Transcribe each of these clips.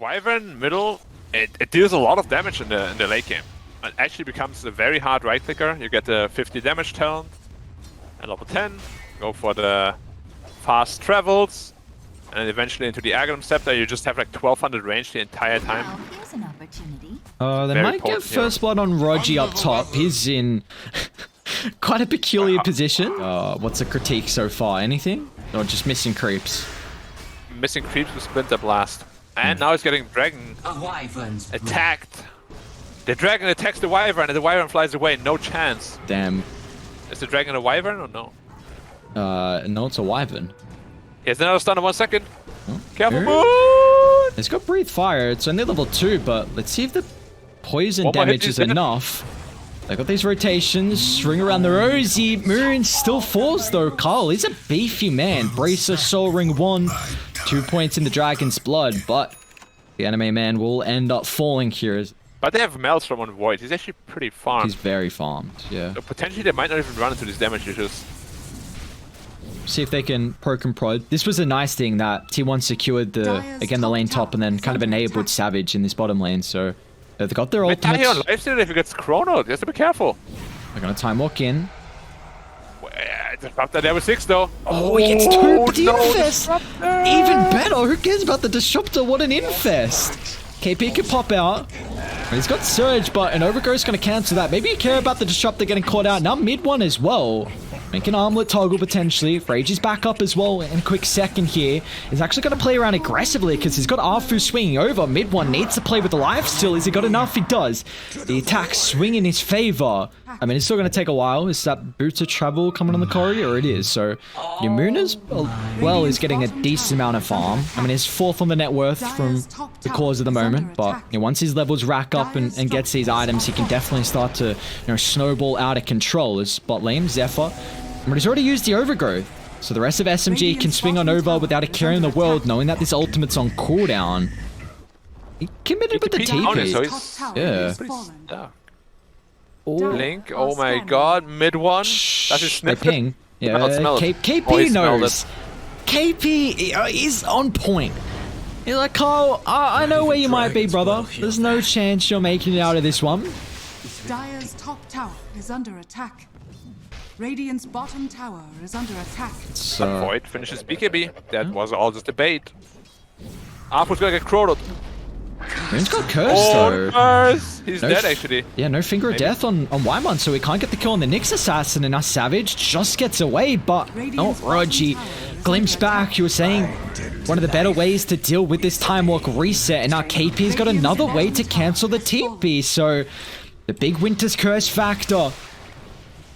Wyvern middle, it deals a lot of damage in the late game. It actually becomes a very hard right clicker. You get the 50 damage talent and level 10. Go for the fast travels, and eventually into the Aghanim Scepter. You just have like 1200 range the entire time. Well, here's an opportunity. They Very might get potent first blood on Rogi up top. He's in quite a peculiar position. What's the critique so far? Anything? Or just missing creeps? Missing creeps with Splinter Blast. And now he's getting Dragon attacked. The Dragon attacks the Wyvern and the Wyvern flies away. No chance. Damn. Is the Dragon a Wyvern or no? No, it's a Wyvern. He has another stun in 1 second. Oh, Careful, here. Moon! It's got Breathe Fire. It's only level 2, but let's see if the poison One more hit, damage he's is dead. enough. They got these rotations, string around the rosy. Moon still falls though. Carl, he's a beefy man. Bracer, Soul Ring 1, 2 points in the Dragon's Blood, but the anime man will end up falling here. But they have Maelstrom on Void. He's actually pretty farmed. He's very farmed, yeah. So potentially they might not even run into these damage issues. See if they can poke and prod. This was a nice thing that T1 secured the lane top and then kind of enabled Savage in this bottom lane, so they've got their But here on ultimates. lifesteal, if he gets chronoed, he has to be careful. They're gonna time walk in. Disruptor level 6 though. Oh, he gets two, but the no, infest! Disruptor! Even better, who cares about the disruptor? What an infest! KP can pop out. He's got Surge, but an Overgrowth's gonna cancel that. Maybe you care about the disruptor getting caught out. Now mid one as well. Make an armlet toggle potentially. Rage is back up as well in a quick second here. He's actually going to play around aggressively because he's got Arfu swinging over. Mid one needs to play with the life still. Has he got enough? He does. The attack swing in his favor. I mean, it's still going to take a while. Is that Boots of Travel coming on the corridor? It is. So Yamuna's, well, is getting a decent amount of farm. I mean, he's fourth on the net worth from the cause of the moment. But you know, once his levels rack up and gets these items, he can definitely start to snowball out of control. As bot lane, Zephyr. But he's already used the Overgrowth, so the rest of SMG can swing on over without a care in the world, knowing that this ultimate's on cooldown. He committed with the TP. Yeah. Blink, oh my god, mid one. That's his sniff. They ping. Yeah, KP knows. KP is on point. He's like, Carl, I know where you might be, brother. There's no chance you're making it out of this one. Dire's top tower is under attack. Radiant's bottom tower is under attack. Void finishes BKB. That was all just a bait. Arfu's gonna get crowded. Moon's got cursed though. Curse! He's dead actually. Yeah, no finger of death on Wyman, so we can't get the kill on the Nyx assassin, and our Savage just gets away, but oh, Rogi glimpse back. You were saying one of the better ways to deal with this time walk reset, and our KP's got another way to cancel the TP, so the big Winter's Curse factor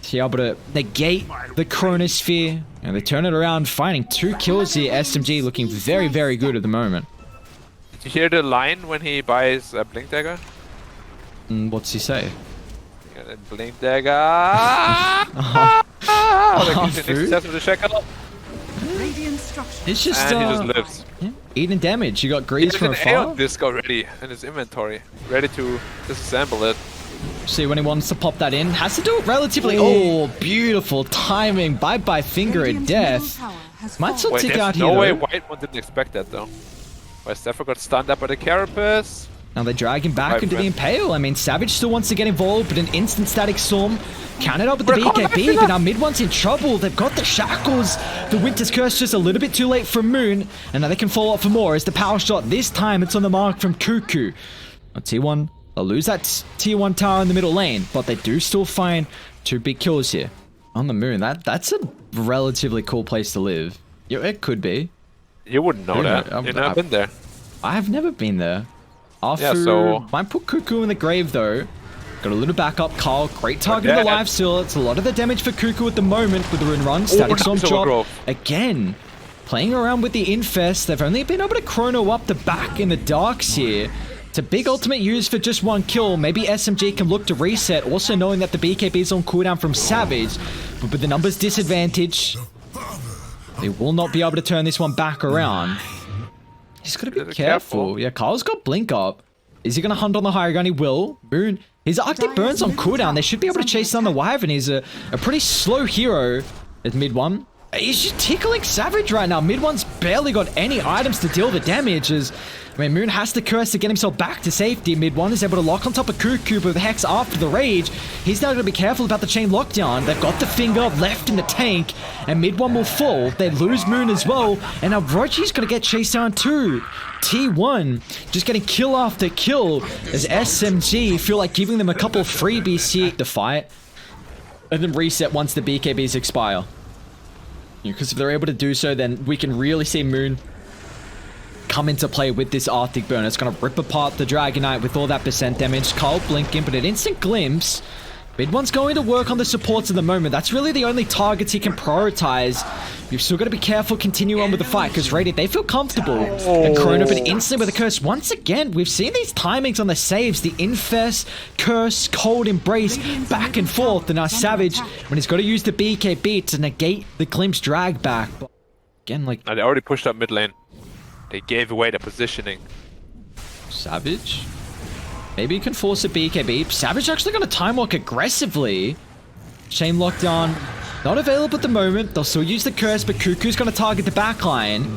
to be able to negate the Chronosphere, and they turn it around, finding 2 kills here. SMG looking very, very good at the moment. Did you hear the line when he buys a Blink Dagger? What's he say? Blink Dagger! With the shackle. It's just, and he just lives. Yeah, eating damage. You got Grease from He has an afar. Aeon Disc already in his inventory, ready to disassemble it. See when he wants to pop that in. Has to do it relatively. Oh, beautiful timing. Bye-bye finger of death. Might still tick out here. No way White one didn't expect that though. Where Zephyr got stunned up by the Carapace. Now they drag him back into the Impale. I mean, Savage still wants to get involved, but an instant static storm counted up with the BKB, but now mid one's in trouble. They've got the shackles. The Winter's Curse just a little bit too late from Moon, and now they can follow up for more as the power shot. This time it's on the mark from Cuckoo. T1, they'll lose that tier 1 tower in the middle lane, but they do still find 2 big kills here. On the Moon, that's a relatively cool place to live. Yeah, it could be. You wouldn't know that. You've never been there. I've never been there. Arfu, yeah, so might put Cuckoo in the grave though. Got a little backup. Carl, great target in the life steal. It's a lot of the damage for Cuckoo at the moment with the rune run. Static storm drop. Again, playing around with the infest. They've only been able to chrono up the back in the darks here. It's a big ultimate used for just 1 kill. Maybe SMG can look to reset, also knowing that the BKB is on cooldown from Savage. But with the numbers disadvantage, they will not be able to turn this one back around. He's got to be careful. Yeah, Carl's got Blink up. Is he going to hunt on the higher gun? He will. Moon. His Arctic Burn's on cooldown. They should be able to chase down the Wyvern. He's a pretty slow hero at mid one. He's just tickling Savage right now. Mid one's barely got any items to deal the damage. Moon has to curse to get himself back to safety. Mid one is able to lock on top of Cuckoo with Hex after the rage. He's now going to be careful about the chain lockdown. They've got the finger left in the tank, and mid one will fall. They lose Moon as well, and now Rochi's going to get chased down too. T1 just getting kill after kill as SMG feel like giving them a couple of freebies here to fight, and then reset once the BKBs expire. Because if they're able to do so, then we can really see Moon come into play with this Arctic Burn. It's going to rip apart the Dragonite with all that percent damage. Carl blinking, but an instant glimpse. Mid one's going to work on the supports at the moment. That's really the only targets he can prioritize. You've still got to be careful, continue on with the fight, because Radiant, they feel comfortable. And Chrono, but instantly with a curse. Once again, we've seen these timings on the saves. The Infest, Curse, Cold Embrace, back and forth. And now Savage, when he's got to use the BKB to negate the Glimpse drag back. But again, like... They already pushed up mid lane. They gave away the positioning. Savage? Maybe you can force a BKB. Savage actually going to time walk aggressively. Chain lockdown. Not available at the moment. They'll still use the curse, but Cuckoo's going to target the backline.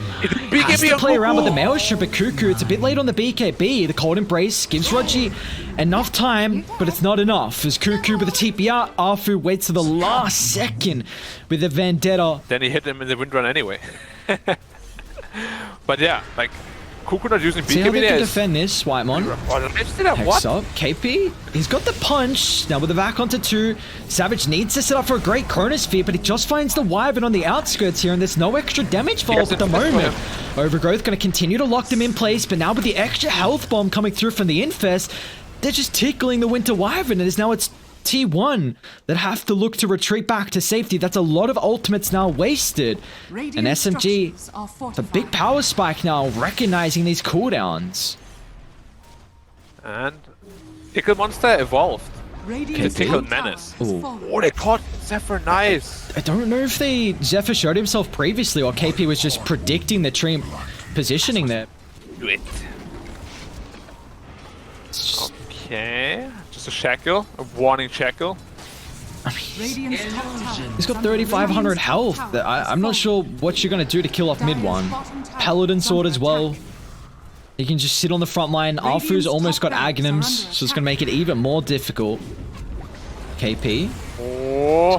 Has to play around with the Maelstrom, but Cuckoo, it's a bit late on the BKB. The Cold Embrace gives Rogi enough time, but it's not enough. As Cuckoo with the TP out, Arfu waits to the last second with the Vendetta. Then he hit him in the wind run anyway. But yeah, like, Cuckoo not using BKB. See how they can defend this, Whitemon. Hex up, KP. He's got the punch. Now with the back onto 2. Savage needs to set up for a great Chronosphere, but he just finds the Wyvern on the outskirts here, and there's no extra damage falls at the moment. Overgrowth going to continue to lock them in place, but now with the extra health bomb coming through from the Infest, they're just tickling the Winter Wyvern, and now it's T1 that have to look to retreat back to safety. That's a lot of ultimates now wasted. And SMG, the big power spike now, recognizing these cooldowns. And Tickle Monster evolved. The Tickle Menace. Oh, they caught Zephyr. Nice. I don't know if Zephyr showed himself previously or KP was just predicting the tree positioning there. Do it. Okay. Just a shackle, a warning shackle. He's got 3,500 health. I'm not sure what you're going to do to kill off mid one. Paladin Sword as well. He can just sit on the front line. Arfu's almost got Aghanims, so it's going to make it even more difficult. KP.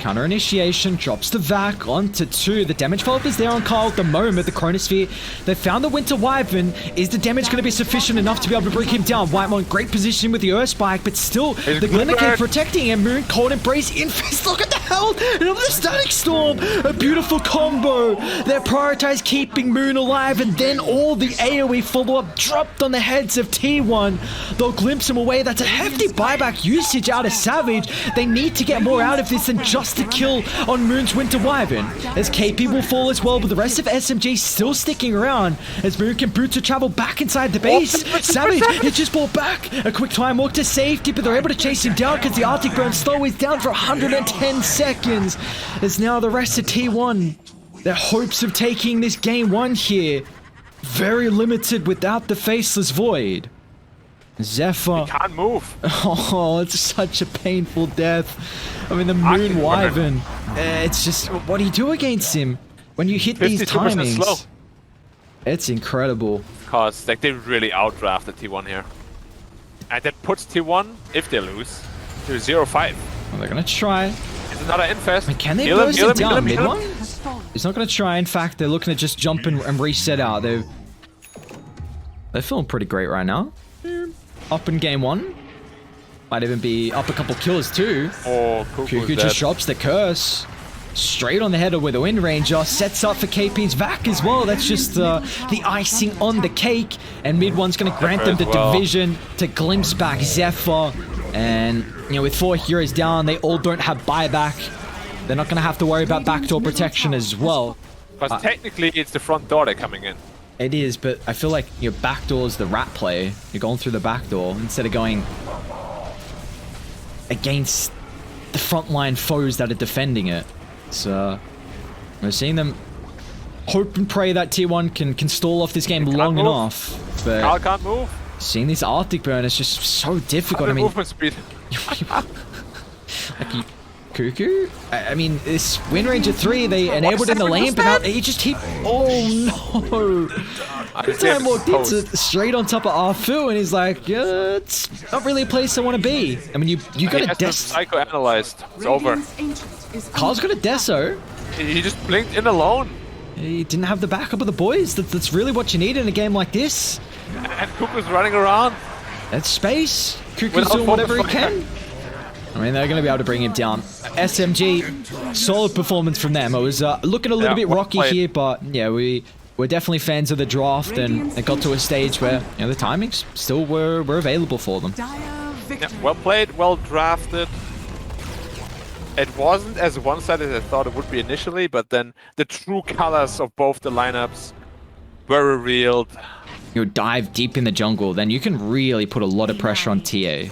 Counter initiation, drops the Vac onto 2. The damage follow-up is there on Carl at the moment. The Chronosphere, they found the Winter Wyvern. Is the damage going to be sufficient enough to be able to bring him down? Whitemon, great position with the Earth Spike, but still, the Glimmercave protecting him. Moon, Cold Embrace, Infest, look at the health! And the Static Storm, a beautiful combo. They prioritized keeping Moon alive, and then all the AoE follow-up dropped on the heads of T1. They'll glimpse him away. That's a hefty buyback usage out of Savage. They need to get more out of this than just a kill on Moon's Winter Wyvern. As KP will fall as well, but the rest of SMG still sticking around as Moon can boot to travel back inside the base. Savage, he just brought back a quick time walk to safety, but they're able to chase him down because the Arctic Burn slow is down for 110 seconds. As now the rest of T1, their hopes of taking this game 1 here, very limited without the Faceless Void. Zephyr. He can't move. Oh, it's such a painful death. I mean, the Moon Wyvern. It's just, what do you do against him when you hit these timings? Slow. It's incredible. Because like they really outdrafted T1 here. And that puts T1, if they lose, to 0-5. Well, they're going to try. It's another Infest. I mean, can they burst him down mid one? He's not going to try. In fact, they're looking to just jump and reset out. They're feeling pretty great right now. Up in game 1. Might even be up a couple kills too. Oh, Cuckoo just drops the curse. Straight on the header with a Wind Ranger. Sets up for KP's Vac as well. That's just the icing on the cake. And mid one's going to grant them the division to glimpse back Zephyr. And, you know, with 4 heroes down, they all don't have buyback. They're not going to have to worry about backdoor protection as well. Because technically it's the front door they're coming in. It is, but I feel like your backdoor is the rat play. You're going through the backdoor instead of going against the frontline foes that are defending it. So we're seeing them hope and pray that T1 can stall off this game long enough. But Carl can't move. Seeing this Arctic Burn is just so difficult. I mean, movement speed. like you Cuckoo? I mean, this win range of 3, they enabled in the lane, but now he just oh no! This time walked into straight on top of Arfu, and he's like, yeah, it's not really a place I want to be. I mean, you got a psychoanalyzed. It's over. Carl's got a deso. He just blinked in alone. He didn't have the backup of the boys. That's really what you need in a game like this. And Cuckoo's running around. That's space. Cuckoo's doing whatever he can. I mean, they're going to be able to bring him down. SMG, solid performance from them. It was looking a little bit rocky here, but yeah, we're definitely fans of the draft, and it got to a stage where the timings still were available for them. Yeah, well played, well drafted. It wasn't as one-sided as I thought it would be initially, but then the true colors of both the lineups were revealed. You dive deep in the jungle, then you can really put a lot of pressure on TA.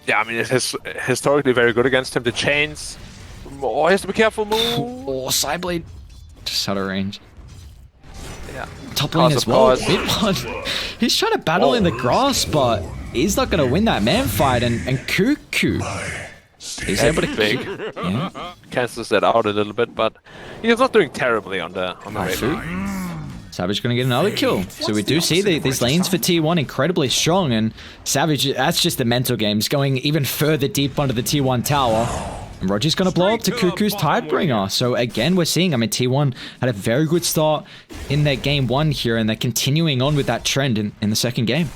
Yeah, I mean, it's historically very good against him. The chains. Oh, he has to be careful. Move. Oh, Sideblade. Just out of range. Yeah. Top lane as well. He's trying to battle in the grass, but he's not going to win that man fight. And Cuckoo, he's able to big. Cancels that out a little bit, but he's not doing terribly on the Raven. Savage going to get another kill. So we do see these lanes for T1 incredibly strong, and Savage, that's just the mental game. He's going even further deep under the T1 tower. And Roger's going to blow up to Cuckoo's Tidebringer. So again, we're seeing, I mean, T1 had a very good start in their game 1 here, and they're continuing on with that trend in the second game.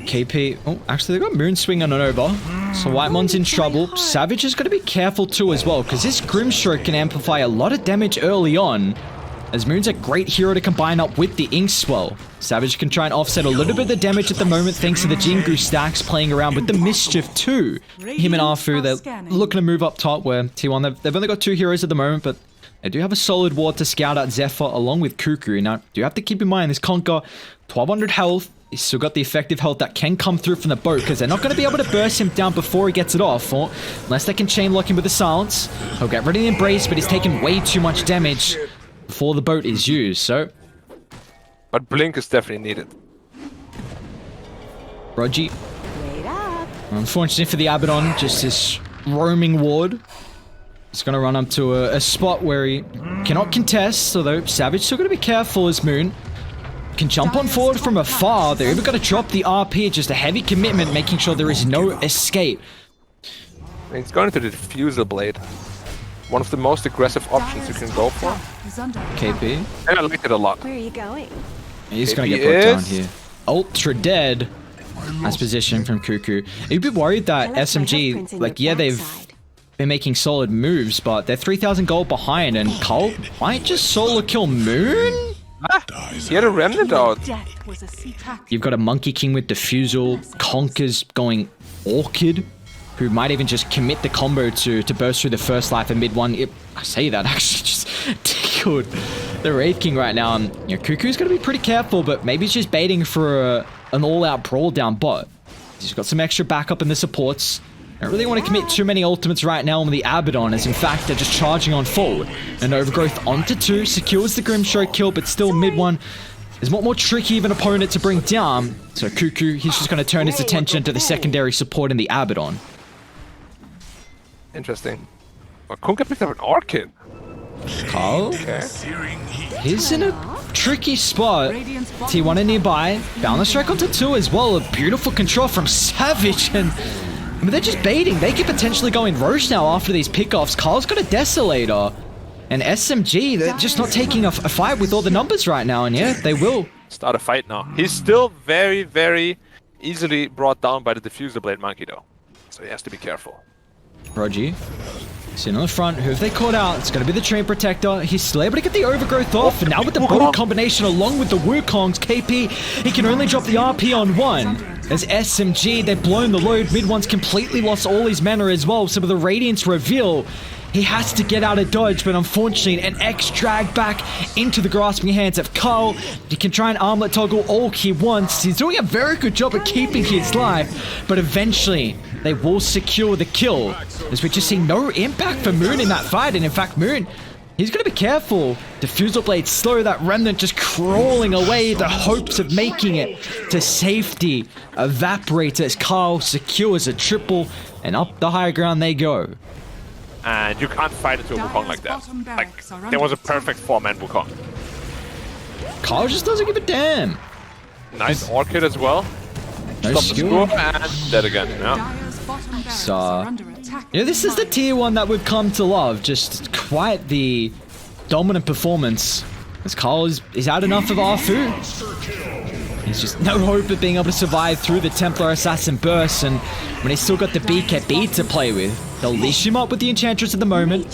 KP, oh, actually they got Moonswing on over. So Whitemon's in trouble. Savage is going to be careful too as well, because this Grimstroke can amplify a lot of damage early on, as Moon's a great hero to combine up with the Inkswell. Savage can try and offset a little bit of the damage at the moment thanks to the Jingu stacks playing around with the Mischief too. Him and Arfu, they're looking to move up top where T1, they've only got 2 heroes at the moment, but they do have a solid ward to scout out Zephyr along with Cuckoo. Now, you have to keep in mind this Conker, 1200 health. He's still got the effective health that can come through from the boat, because they're not going to be able to burst him down before he gets it off, or unless they can chain lock him with the silence. He'll get ready to embrace, but he's taking way too much damage before the boat is used, so... But Blink is definitely needed. Rogi. Unfortunately for the Abaddon, just this roaming ward. He's going to run up to a spot where he cannot contest, although Savage still got to be careful as Moon can jump on forward from afar. They're even going to drop the RP, just a heavy commitment, making sure there is no escape. I mean, it's going to the Diffuser Blade. One of the most aggressive options you can go for. KP. And I like it a lot. Where are you going? He's going to get put down here. Ultra dead. Nice position from Cuckoo. You'd be worried that SMG, like, yeah, they've been making solid moves, but they're 3,000 gold behind, and Cole might just solo kill Moon? Ah, he had a remnant out. You've got a Monkey King with Diffusal, Conker's going Orchid, who might even just commit the combo to burst through the first life in mid 1. I say that, actually just tickled the Wraith King right now. Cuckoo's going to be pretty careful, but maybe he's just baiting for an all-out brawl down bot. He's got some extra backup in the supports. I don't really want to commit too many ultimates right now on the Abaddon, as in fact they're just charging on forward. And Overgrowth onto 2, secures the Grimstroke kill, but still mid 1 is more tricky of an opponent to bring down. So Cuckoo, he's just going to turn his attention to the secondary support in the Abaddon. Interesting. Well, Kunka picked up an Orchid. Carl? Okay. He's in a tricky spot. T1 in nearby. Balance strike onto 2 as well. A beautiful control from Savage, and I mean, they're just baiting. They could potentially go in Roche now after these pickoffs. Carl's got a Desolator. And SMG, they're just not taking a fight with all the numbers right now, and yeah, they will start a fight now. He's still very, very easily brought down by the Diffuser Blade Monkey though. So he has to be careful. Rogi, sitting on the front. Who have they caught out? It's going to be the Train Protector. He's still able to get the Overgrowth off. And now with the boat combination along with the Wukongs, KP, he can only drop the RP on 1. As SMG, they've blown the load. Mid 1's completely lost all his mana as well. So with the Radiance reveal, he has to get out of dodge, but unfortunately an X drag back into the grasping hands of Carl. He can try and armlet toggle all he wants. He's doing a very good job at keeping his life, but eventually they will secure the kill, as we just see no impact for Moon in that fight. And in fact, Moon He's going to be careful. Diffusal blade slow, that remnant just crawling away. The hopes of making it to safety evaporate as Carl secures a triple, and up the high ground they go. And you can't fight into a Wukong like that. Like, there was a perfect 4-man Wukong. Carl just doesn't give a damn. Nice Orchid as well. No Stop skill. the score and dead again. Yeah. So, yeah, this is the tier 1 that we've come to love. Just quite the dominant performance. As Carl is had enough of Arfu. He's just no hope of being able to survive through the Templar Assassin burst, and when he's still got the BKB to play with, they'll leash him up with the Enchantress at the moment.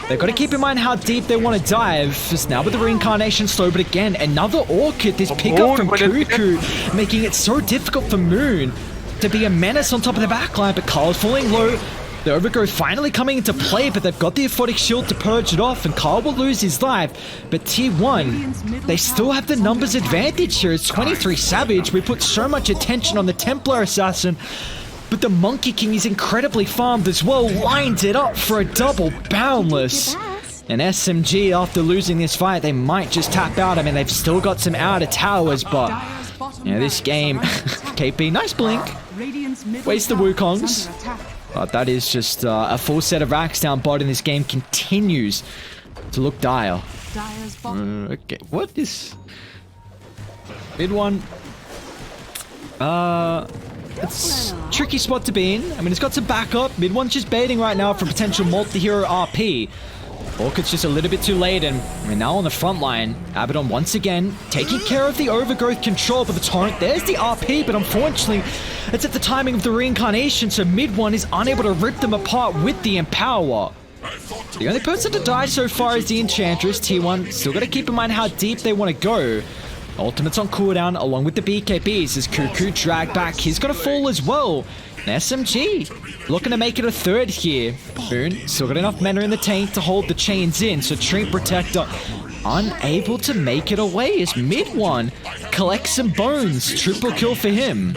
They've got to keep in mind how deep they want to dive, just now with the Reincarnation slow, but again, another Orchid, this pickup from Cuckoo, making it so difficult for Moon to be a menace on top of the backline, but Carl's falling low. The Overgrowth finally coming into play, but they've got the Aphotic Shield to purge it off, and Carl will lose his life. But Tier 1, they still have the numbers advantage here. It's 23 Savage. We put so much attention on the Templar Assassin, but the Monkey King is incredibly farmed as well. Lines it up for a double Boundless. And SMG, after losing this fight, they might just tap out. I mean, they've still got some outer towers, but yeah, this game, KP, nice blink. Waste the Wukongs. But that is just a full set of racks down bot, and this game continues to look dire. Okay, what is... Mid one. It's a tricky spot to be in. I mean, it's got some backup. Mid one's just baiting right now for potential multi-hero RP. Orchid's just a little bit too late, and we're now on the front line. Abaddon once again taking care of the Overgrowth control, but the Torrent, there's the RP, but unfortunately, it's at the timing of the Reincarnation, so mid one is unable to rip them apart with the Empower. The only person to die so far is the Enchantress. Tier 1, still got to keep in mind how deep they want to go. Ultimate's on cooldown, along with the BKBs, as Cuckoo dragged back. He's going to fall as well. And SMG looking to make it a third here. Boone still got enough mana in the tank to hold the chains in, so Treant Protector unable to make it away as mid one collects some bones. Triple kill for him.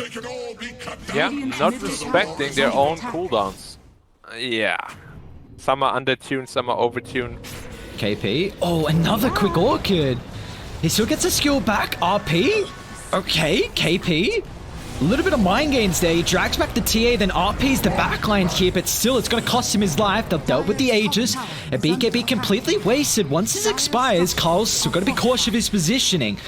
Yeah, not respecting their own cooldowns. Yeah. Some are undertuned, some are overtuned. KP. Oh, another quick Orchid. He still gets a skill back. RP. Okay, KP. A little bit of mind games there. He drags back the TA, then RP's the backline here, but still, it's going to cost him his life. They've dealt with the Aegis. A BKB completely wasted. Once this expires, Carl's still got to be cautious of his positioning.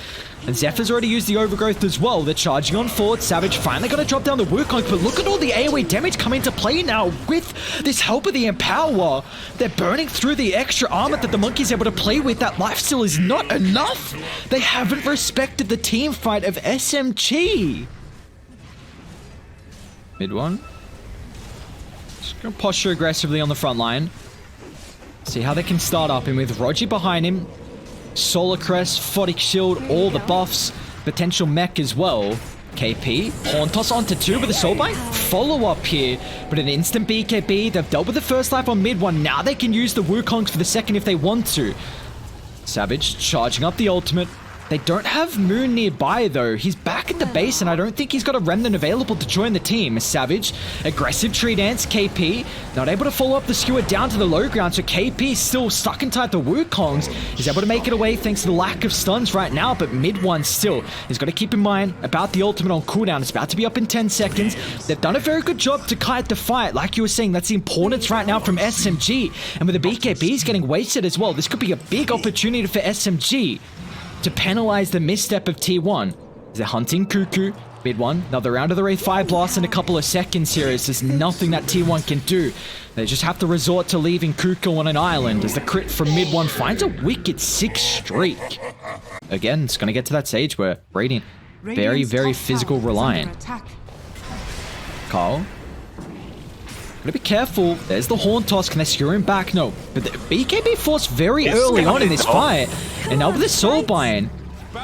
And Zephyr's already used the Overgrowth as well. They're charging on forward. Savage finally going to drop down the Wukong, but look at all the AoE damage coming into play now with this help of the Empower. They're burning through the extra armor that the Monkey's able to play with. That lifesteal is not enough. They haven't respected the team fight of SMG. Mid one. Just gonna posture aggressively on the front line. See how they can start up, and with Roger behind him, Solar Crest, Photic Shield, all the buffs, potential mech as well. KP, Horn Toss onto 2 with a Soulbind. Follow up here, but an instant BKB. They've dealt with the first life on mid one. Now they can use the Wukongs for the second if they want to. Savage charging up the ultimate. They don't have Moon nearby though. He's back at the base, and I don't think he's got a remnant available to join the team. Savage, aggressive tree dance, KP, not able to follow up the skewer down to the low ground, so KP still stuck inside the Wukongs. He's able to make it away thanks to the lack of stuns right now, but mid one still. He's got to keep in mind about the ultimate on cooldown. It's about to be up in 10 seconds. They've done a very good job to kite the fight. Like you were saying, that's the importance right now from SMG. And with the BKBs getting wasted as well, this could be a big opportunity for SMG to penalize the misstep of T1. They're hunting Cuckoo. Mid one, another round of the Wraith Fire Blast in a couple of seconds here. It's just nothing that T1 can do. They just have to resort to leaving Cuckoo on an island as the crit from mid one finds a wicked 6 streak. Again, it's going to get to that stage where Radiant, very, very physical reliant. Carl. Gotta be careful. There's the Horn Toss. Can they secure him back? No. But the BKB forced very early on in this fight. And now with the Soulbind,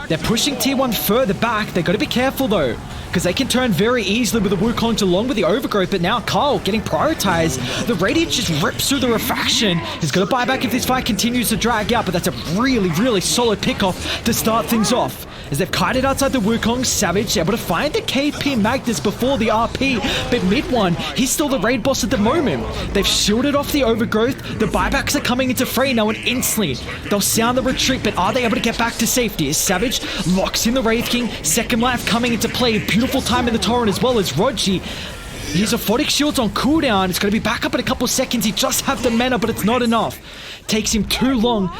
they're pushing T1 further back. They gotta be careful though, because they can turn very easily with the Wukongs along with the Overgrowth. But now Carl getting prioritized. The Radiant just rips through the Refraction. He's gonna buy back if this fight continues to drag out, but that's a really, really solid pickoff to start things off. as they've kited outside the Wukong. Savage able to find the KP Magnus before the RP, but mid one, he's still the raid boss at the moment. They've shielded off the overgrowth. The buybacks are coming into fray now, and instantly they'll sound the retreat, but are they able to get back to safety? As Savage locks in the Wraith King, second life coming into play. Beautiful time in the torrent as well as Rogi. His Aphotic Shield's on cooldown. It's going to be back up in a couple seconds. He just have the mana, but it's not enough. Takes him too long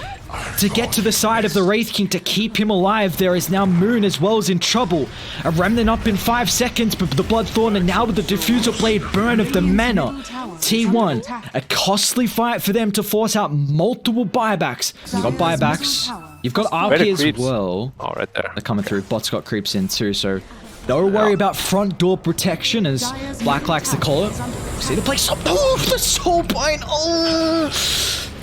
to get to the side of the Wraith King to keep him alive. There is now Moon as well as in trouble. A Remnant up in 5 seconds, but the Bloodthorn, and now with the Diffusal Blade burn of the mana. T1, a costly fight for them to force out multiple buybacks. You've got buybacks. You've got RP as well. Oh, right there. They're coming through. Bot's got creeps in too, so don't worry about front door protection, as Black likes to call it. See the place. Oh, the Soulbind. Oh,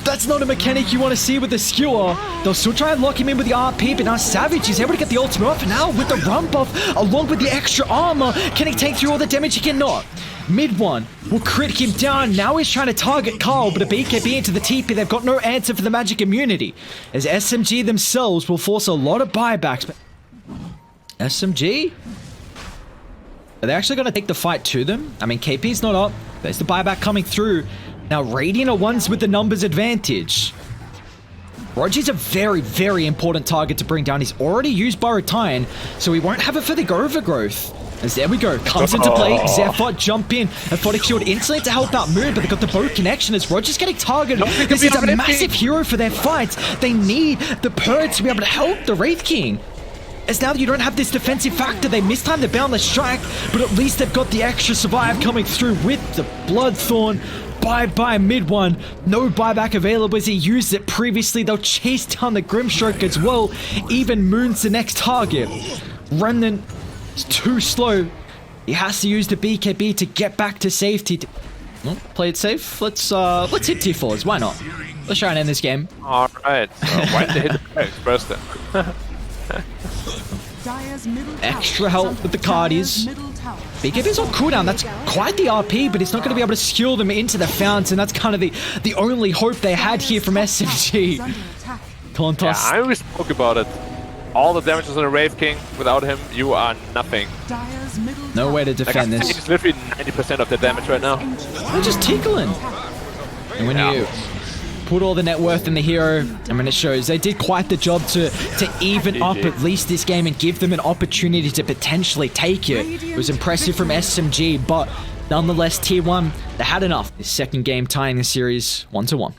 that's not a mechanic you want to see with the skewer. They'll still try and lock him in with the RP, but now Savage is able to get the ultimate off. And now with the run buff, along with the extra armor, can he take through all the damage? He cannot. Mid one will crit him down. Now he's trying to target Carl, but a BKB into the TP. They've got no answer for the magic immunity, as SMG themselves will force a lot of buybacks. But SMG? Are they actually going to take the fight to them? I mean, KP's not up. There's the buyback coming through. Now, Radiant are ones with the numbers advantage. Rogi's a very, very important target to bring down. He's already used Borotine, so he won't have it for the overgrowth. As there we go, comes into play. Zephyr jump in. Aphotic Shield instantly to help out Moon, but they've got the boat connection as Roger's getting targeted. This is a massive hero for their fights. They need the Purge to be able to help the Wraith King. As now you don't have this defensive factor, they mistime the Boundless Strike, but at least they've got the extra survive coming through with the Bloodthorn. Bye-bye mid one. No buyback available as he used it previously. They'll chase down the Grimstroke as well. Even Moon's the next target. Remnant is too slow. He has to use the BKB to get back to safety. Well, play it safe. Let's hit tier 4s. Why not? Let's try and end this game. Alright, so why did they hit the first then? Extra help with the Cardies. BKB's on cooldown. That's quite the RP, but it's not going to be able to skewer them into the fountain. That's kind of the only hope they had here from SMG. Contos. Yeah, I always spoke about it. All the damage is on a Wraith King. Without him, you are nothing. No way to defend this. It's literally 90% of the damage right now. They're just tickling. And when you put all the net worth in the hero, I mean, it shows they did quite the job to even up at least this game and give them an opportunity to potentially take it. It was impressive from SMG, but nonetheless, tier 1, they had enough. This second game tying the series 1-1.